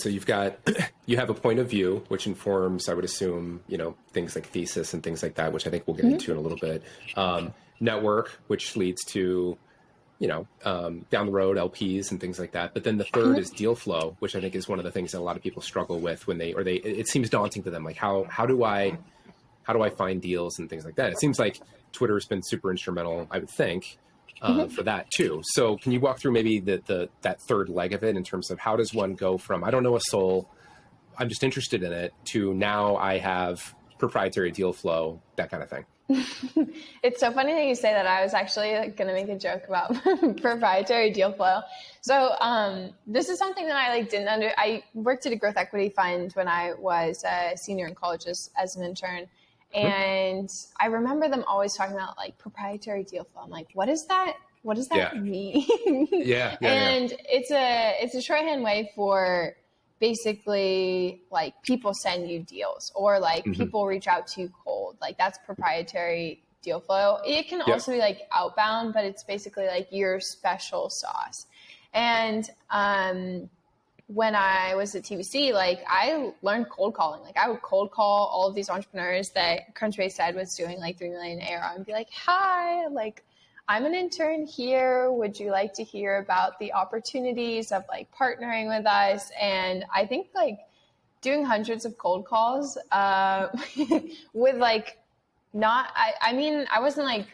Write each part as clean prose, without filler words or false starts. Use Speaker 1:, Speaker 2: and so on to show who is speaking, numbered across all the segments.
Speaker 1: So you've got, you have a point of view, which informs, I would assume, things like thesis and things like that, which I think we'll get into in a little bit. Network, which leads to, down the road LPs and things like that. But then the third is deal flow, which I think is one of the things that a lot of people struggle with when it seems daunting to them. Like how do I find deals and things like that? It seems like Twitter has been super instrumental, I would think, for that too. So can you walk through maybe that third leg of it in terms of how does one go from, I don't know a soul, I'm just interested in it, to now I have proprietary deal flow, that kind of thing?
Speaker 2: It's so funny that you say that. I was actually going to make a joke about proprietary deal flow. So this is something that I I worked at a growth equity fund when I was a senior in college as an intern. And I remember them always talking about like proprietary deal flow. I'm like, what is that? What does that mean? And it's a shorthand way for basically like people send you deals or like people reach out to you cold. Like that's proprietary deal flow. It can also be like outbound, but it's basically like your special sauce. And when I was at TVC, like I learned cold calling. Like I would cold call all of these entrepreneurs that Crunchbase said was doing like 3 million ARR and be like, hi, like I'm an intern here. Would you like to hear about the opportunities of like partnering with us? And I think like doing hundreds of cold calls with like I wasn't like,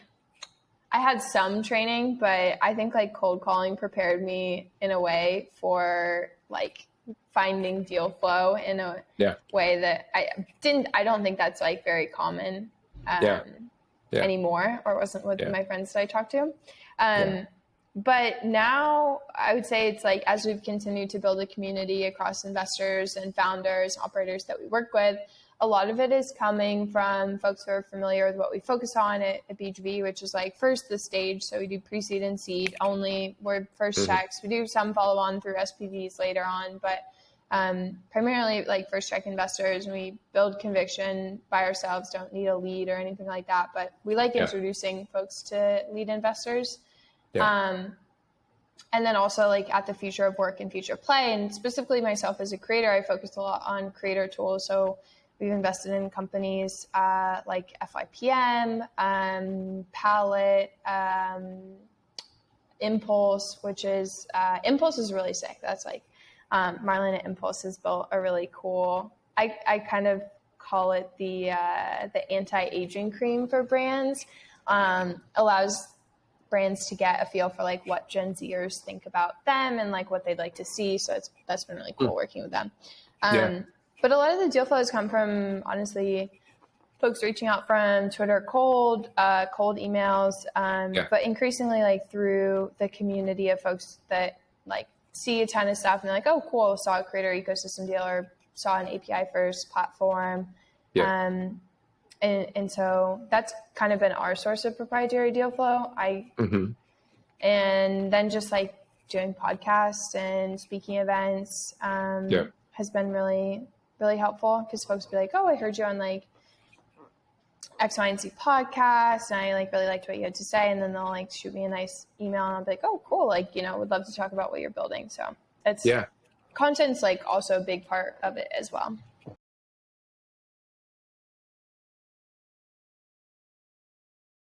Speaker 2: I had some training, but I think like cold calling prepared me in a way for like finding deal flow in a way that I don't think that's like very common anymore, or wasn't with my friends that I talked to. But now I would say it's like, as we've continued to build a community across investors and founders, operators that we work with, a lot of it is coming from folks who are familiar with what we focus on at BGV, which is like first the stage. So we do pre-seed and seed only. We're first checks. We do some follow on through SPVs later on, but primarily like first check investors, and we build conviction by ourselves, don't need a lead or anything like that. But we like introducing folks to lead investors. And then also like at the future of work and future play, and specifically myself as a creator, I focused a lot on creator tools. So we've invested in companies like FYPM, Palette, Impulse, which is Impulse is really sick. That's like Marlon at Impulse has built a really cool, I kind of call it the anti-aging cream for brands. Allows brands to get a feel for like what Gen Zers think about them and like what they'd like to see. So that's been really cool working with them. But a lot of the deal flows come from, honestly, folks reaching out from Twitter cold emails, but increasingly like through the community of folks that like see a ton of stuff and they're like, oh, cool, saw a creator ecosystem deal or saw an API first platform. And so that's kind of been our source of proprietary deal flow. And then just like doing podcasts and speaking events has been really, really helpful, because folks will be like, oh, I heard you on like X, Y, and Z podcast, and I like really liked what you had to say. And then they'll like shoot me a nice email and I'll be like, oh, cool. Like, would love to talk about what you're building. So it's content's like also a big part of it as well.